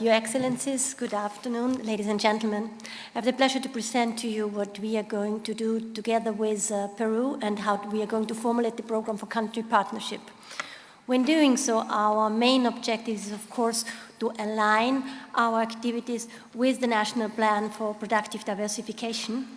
Your Excellencies, good afternoon, ladies and gentlemen. I have the pleasure to present to you what we are going to do together with Peru and how we are going to formulate the program for country partnership. When doing so, our main objective is, of course, to align our activities with the National Plan for Productive Diversification,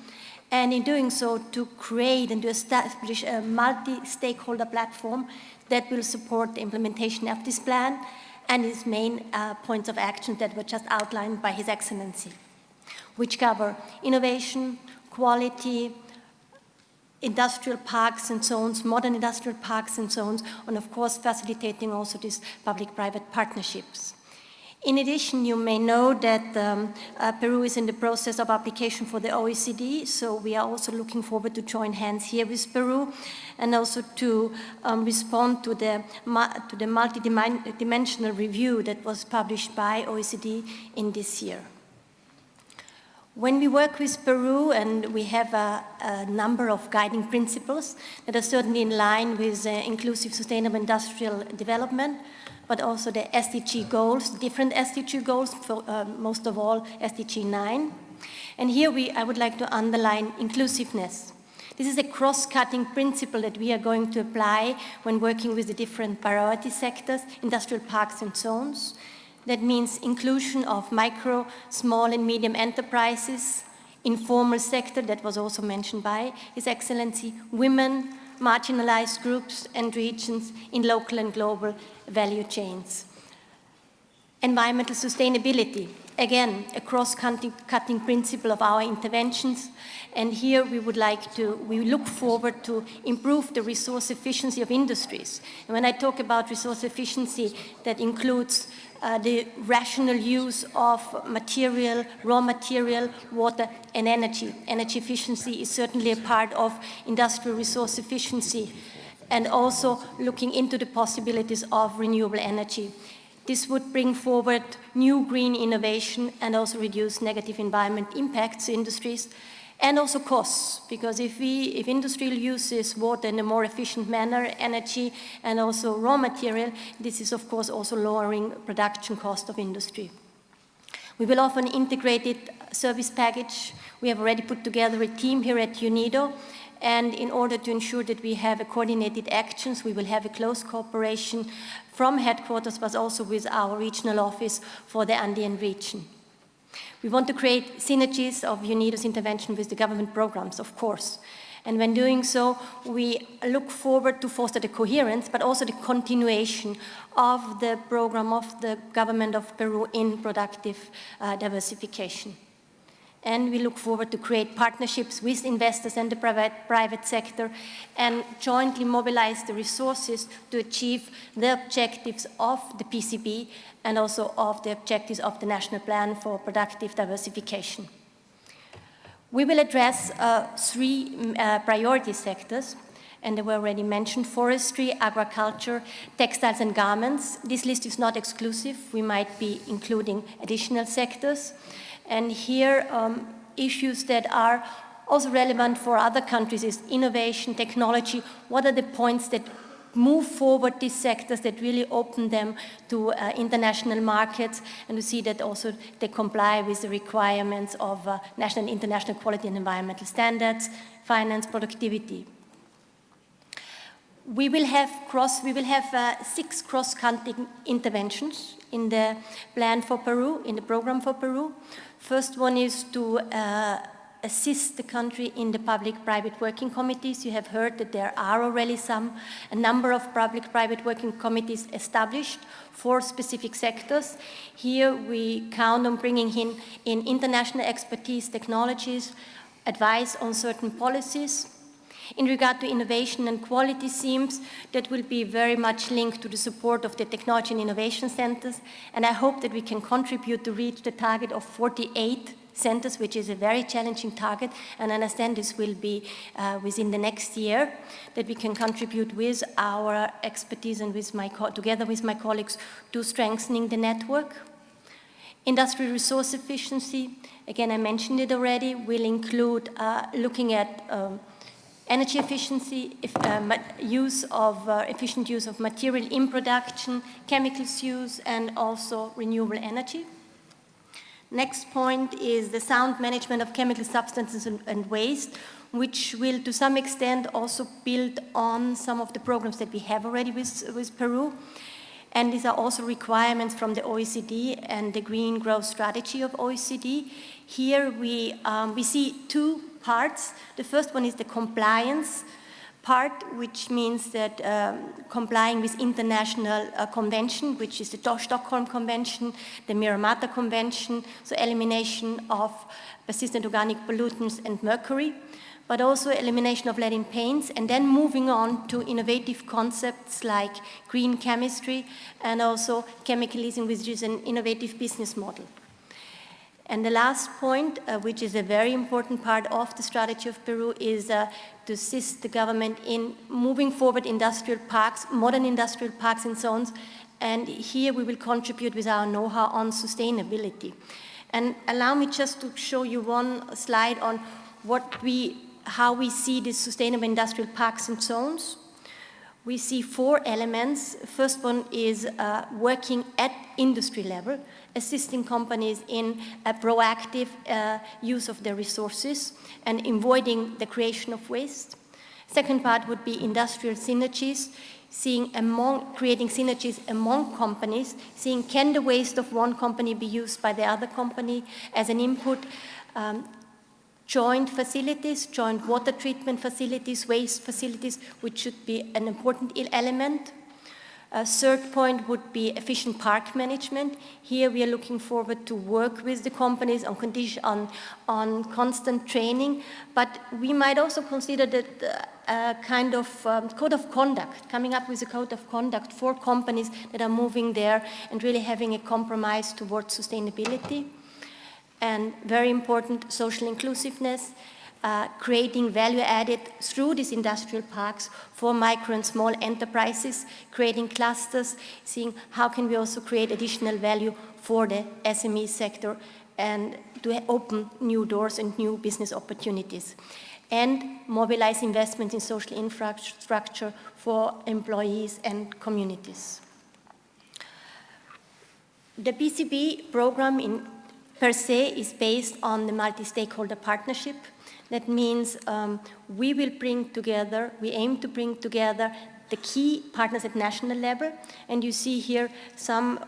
and in doing so, to create and to establish a multi-stakeholder platform that will support the implementation of this plan and its main points of action that were just outlined by His Excellency, which cover innovation, quality, industrial parks and zones, modern industrial parks and zones, and of course facilitating also these public-private partnerships. In addition, you may know that Peru is in the process of application for the OECD, so we are also looking forward to join hands here with Peru and also to respond to the multidimensional review that was published by OECD in this year. When we work with Peru, and we have a number of guiding principles that are certainly in line with inclusive sustainable industrial development, but also the SDG goals, different SDG goals, for, most of all SDG 9. And here I would like to underline inclusiveness. This is a cross-cutting principle that we are going to apply when working with the different priority sectors, industrial parks and zones. That means inclusion of micro, small and medium enterprises, informal sector, that was also mentioned by His Excellency, women, marginalized groups and regions in local and global value chains. Environmental sustainability, again, a cross-cutting principle of our interventions, and here we look forward to improve the resource efficiency of industries. And when I talk about resource efficiency, that includes the rational use of material, raw material, water, and energy. Energy efficiency is certainly a part of industrial resource efficiency, and also looking into the possibilities of renewable energy. This would bring forward new green innovation and also reduce negative environment impacts to industries, and also costs, because if industry uses water in a more efficient manner, energy, and also raw material, this is of course also lowering production cost of industry. We will offer an integrated service package. We have already put together a team here at UNIDO, and in order to ensure that we have coordinated actions, we will have a close cooperation from headquarters, but also with our regional office for the Andean region. We want to create synergies of UNIDO's intervention with the government programs, of course. And when doing so, we look forward to foster the coherence, but also the continuation of the program of the government of Peru in productive diversification. And we look forward to create partnerships with investors and the private sector and jointly mobilize the resources to achieve the objectives of the PCB and also of the objectives of the National Plan for Productive Diversification. We will address three priority sectors, and they were already mentioned: forestry, agriculture, textiles and garments. This list is not exclusive. We might be including additional sectors. And here, issues that are also relevant for other countries is innovation, technology. What are the points that move forward these sectors, that really open them to international markets, and to see that also they comply with the requirements of national and international quality and environmental standards, finance, productivity. We will have 6 cross-cutting interventions in the plan for Peru, in the program for Peru. First one is to assist the country in the public-private working committees. You have heard that there are already a number of public-private working committees established for specific sectors. Here we count on bringing in international expertise, technologies, advice on certain policies. In regard to innovation and quality themes, that will be very much linked to the support of the technology and innovation centers, and I hope that we can contribute to reach the target of 48 centers, which is a very challenging target, and I understand this will be within the next year, that we can contribute with our expertise and together with my colleagues to strengthening the network. Industrial resource efficiency, again, I mentioned it already, will include looking at energy efficiency, efficient use of material in production, chemicals use, and also renewable energy. Next point is the sound management of chemical substances and waste, which will to some extent also build on some of the programs that we have already with Peru. And these are also requirements from the OECD and the Green Growth Strategy of OECD. Here we see two parts. The first one is the compliance part, which means that complying with international convention, which is the Stockholm Convention, the Minamata Convention, so elimination of persistent organic pollutants and mercury, but also elimination of lead in paints, and then moving on to innovative concepts like green chemistry and also chemical leasing, which is an innovative business model. And the last point, which is a very important part of the strategy of Peru, is to assist the government in moving forward industrial parks, modern industrial parks and zones, and here we will contribute with our know-how on sustainability. And allow me just to show you one slide on how we see these sustainable industrial parks and zones. We see four elements. First one is working at industry level, assisting companies in a proactive use of their resources and avoiding the creation of waste. Second part would be industrial synergies, creating synergies among companies, seeing can the waste of one company be used by the other company as an input, joint facilities, joint water treatment facilities, waste facilities, which should be an important element. A third point would be efficient park management. Here we are looking forward to work with the companies on constant training, but we might also consider that a kind of code of conduct, coming up with a code of conduct for companies that are moving there and really having a compromise towards sustainability. And very important, social inclusiveness, creating value added through these industrial parks for micro and small enterprises, creating clusters, seeing how can we also create additional value for the SME sector and to open new doors and new business opportunities. And mobilize investment in social infrastructure for employees and communities. The PCB program per se is based on the multi-stakeholder partnership. That means we aim to bring together the key partners at national level. And you see here some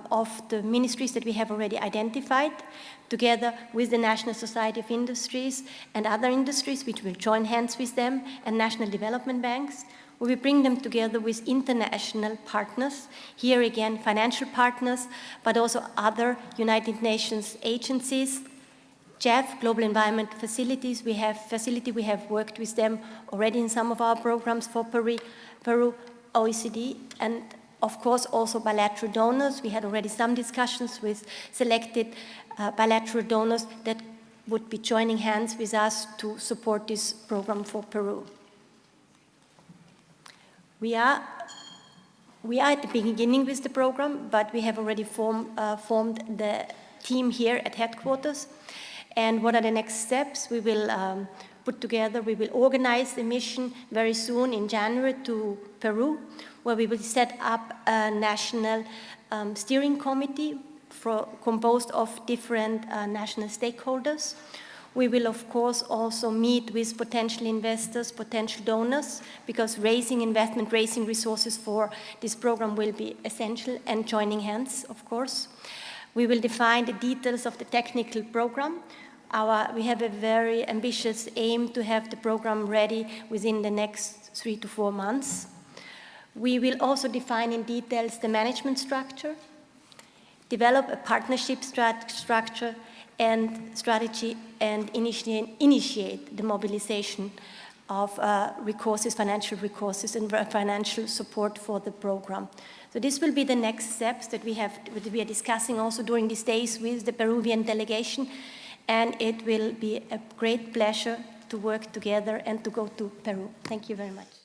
of the ministries that we have already identified, together with the National Society of Industries and other industries, which will join hands with them, and national development banks. We will bring them together with international partners, here again financial partners, but also other United Nations agencies, GEF, Global Environment Facilities. We have worked with them already in some of our programs for Peru, OECD, and of course also bilateral donors. We had already some discussions with selected bilateral donors that would be joining hands with us to support this program for Peru. We are at the beginning with the program, but we have already formed the team here at headquarters. And what are the next steps? We will we will organize the mission very soon in January to Peru, where we will set up a national steering committee composed of different national stakeholders. We will, of course, also meet with potential investors, potential donors, because raising investment, raising resources for this program will be essential, and joining hands, of course. We will define the details of the technical program. We have a very ambitious aim to have the program ready within the next 3 to 4 months. We will also define in details the management structure, develop a partnership structure and strategy, and initiate the mobilization of financial resources and financial support for the program. So this will be the next steps that we are discussing also during these days with the Peruvian delegation, and it will be a great pleasure to work together and to go to Peru. Thank you very much.